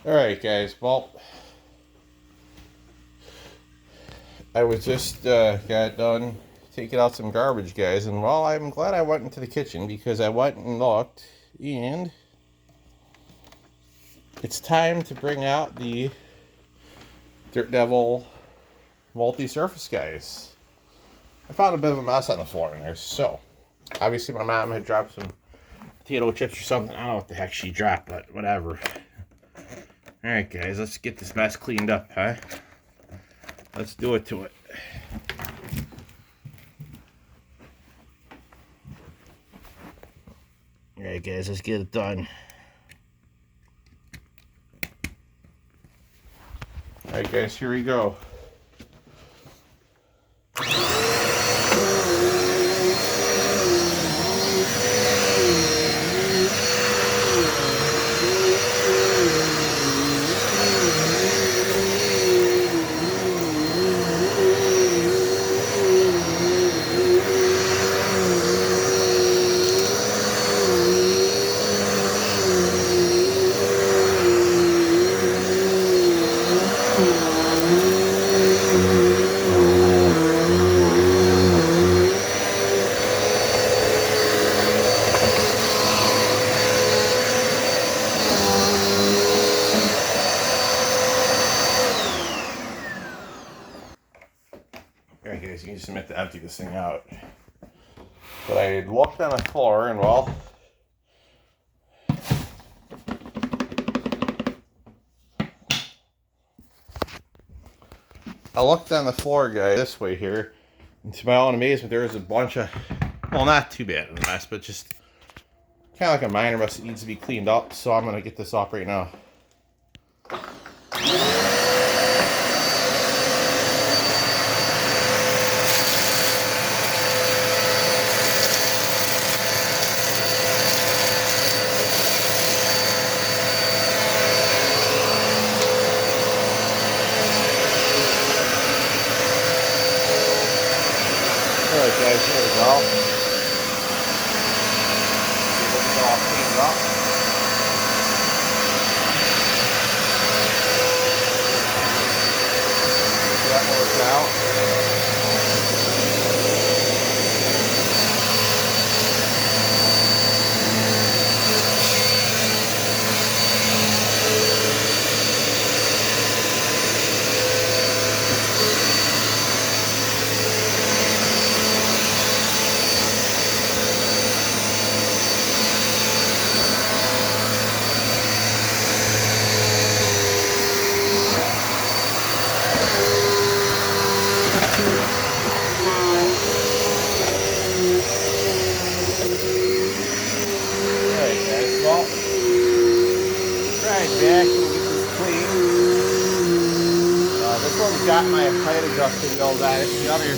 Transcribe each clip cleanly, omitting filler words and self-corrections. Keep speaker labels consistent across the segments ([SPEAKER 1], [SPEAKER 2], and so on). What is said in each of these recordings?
[SPEAKER 1] Alright, guys, well, I was just got done taking out some garbage, guys, and well, I'm glad I went into the kitchen because I went and looked, and it's time to bring out the Dirt Devil multi-surface, guys. I found a bit of a mess on the floor in there, so obviously my mom had dropped some potato chips or something. I don't know what the heck she dropped, but whatever. Alright, guys, let's get this mess cleaned up, huh? Let's do it to it. Alright, guys, let's get it done. Alright, guys, here we go. Alright, guys, you can just meant to empty this thing out. But I looked on the floor and, well, I looked on the floor, guys, this way here, and to my own amazement, there was a bunch of, well, not too bad of a mess, but just kind of like a minor mess that needs to be cleaned up, so I'm going to get this off right now. Alright, guys, here we go. Get this all cleaned up. Get that worked out. Alright, guys, well, right back and get this clean. This one's got my height adjusting wheels on it. The other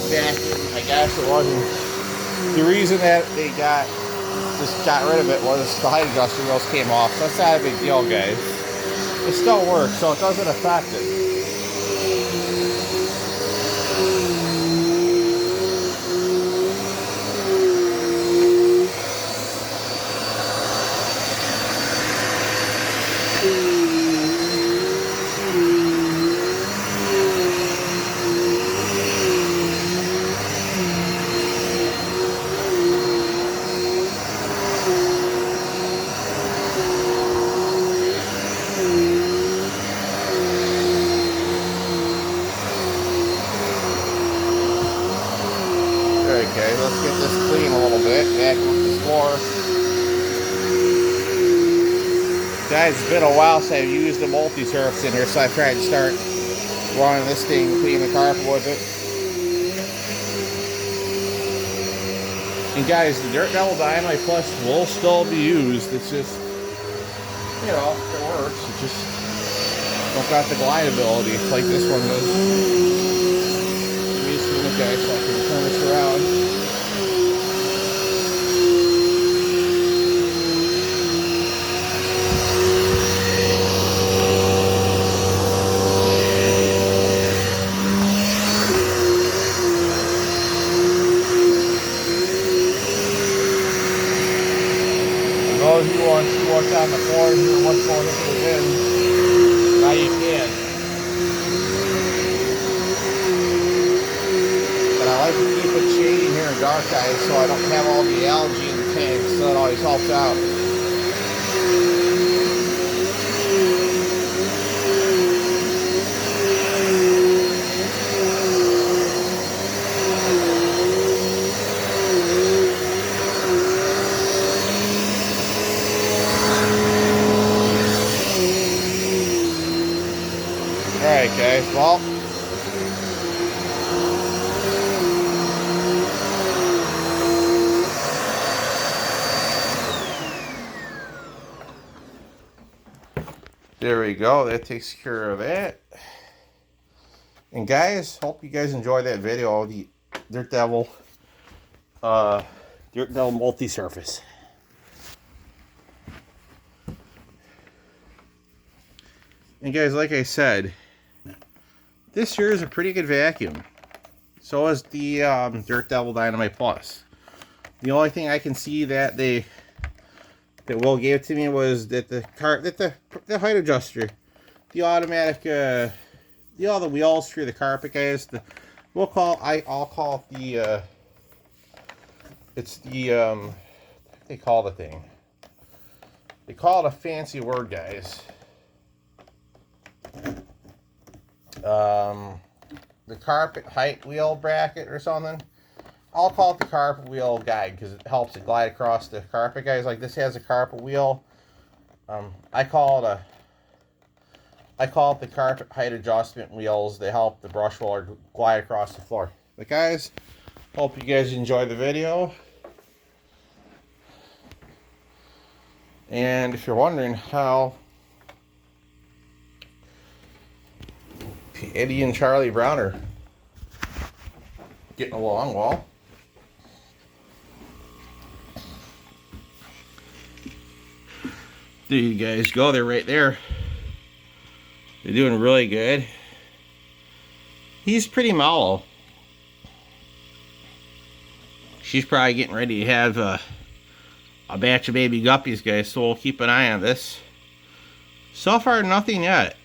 [SPEAKER 1] vacuum, I guess it wasn't. The reason that they just got rid of it was the height adjusting wheels came off. So that's not a big deal, guys. It still works, so it doesn't affect it. Okay, let's get this clean a little bit. Back with the floor. Guys, it's been a while since I've used the multi-surface in here, so I tried to start running this thing, clean the carpet with it. And guys, the Dirt Devil Dynamite Plus will still be used. It's just, you know, it works. It just don't got the glide ability like this one does. Give me a minute, guys, so I can turn this around. Those who want to watch on the floor here, what's going into the bin. while you can. But I like to keep it shady here in dark, guys, so I don't have all the algae in the tank, so that always helps out. Alright guys, well, there we go, that takes care of that. And guys, hope you guys enjoyed that video of the Dirt Devil multi-surface. And guys, like I said, this here is a pretty good vacuum. So is the Dirt Devil Dynamite Plus. The only thing I can see that Will gave to me was that the height adjuster, the automatic, the wheels for the carpet, guys. I'll call it the it's the what do they call the thing? They call it a fancy word, guys. The carpet height wheel bracket or something. I'll call it the carpet wheel guide because it helps it glide across the carpet, guys. Like this has a carpet wheel. I call it the carpet height adjustment wheels. They help the brush roller glide across the floor. But guys, hope you guys enjoyed the video. And if you're wondering how Eddie and Charlie Brown are getting along, well, there you guys go. They're right there. They're doing really good. He's pretty mellow. She's probably getting ready to have a batch of baby guppies, guys, so we'll keep an eye on this. So far, nothing yet.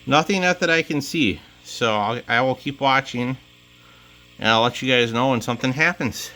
[SPEAKER 1] Nothing yet that I can see. So I will keep watching, and I'll let you guys know when something happens.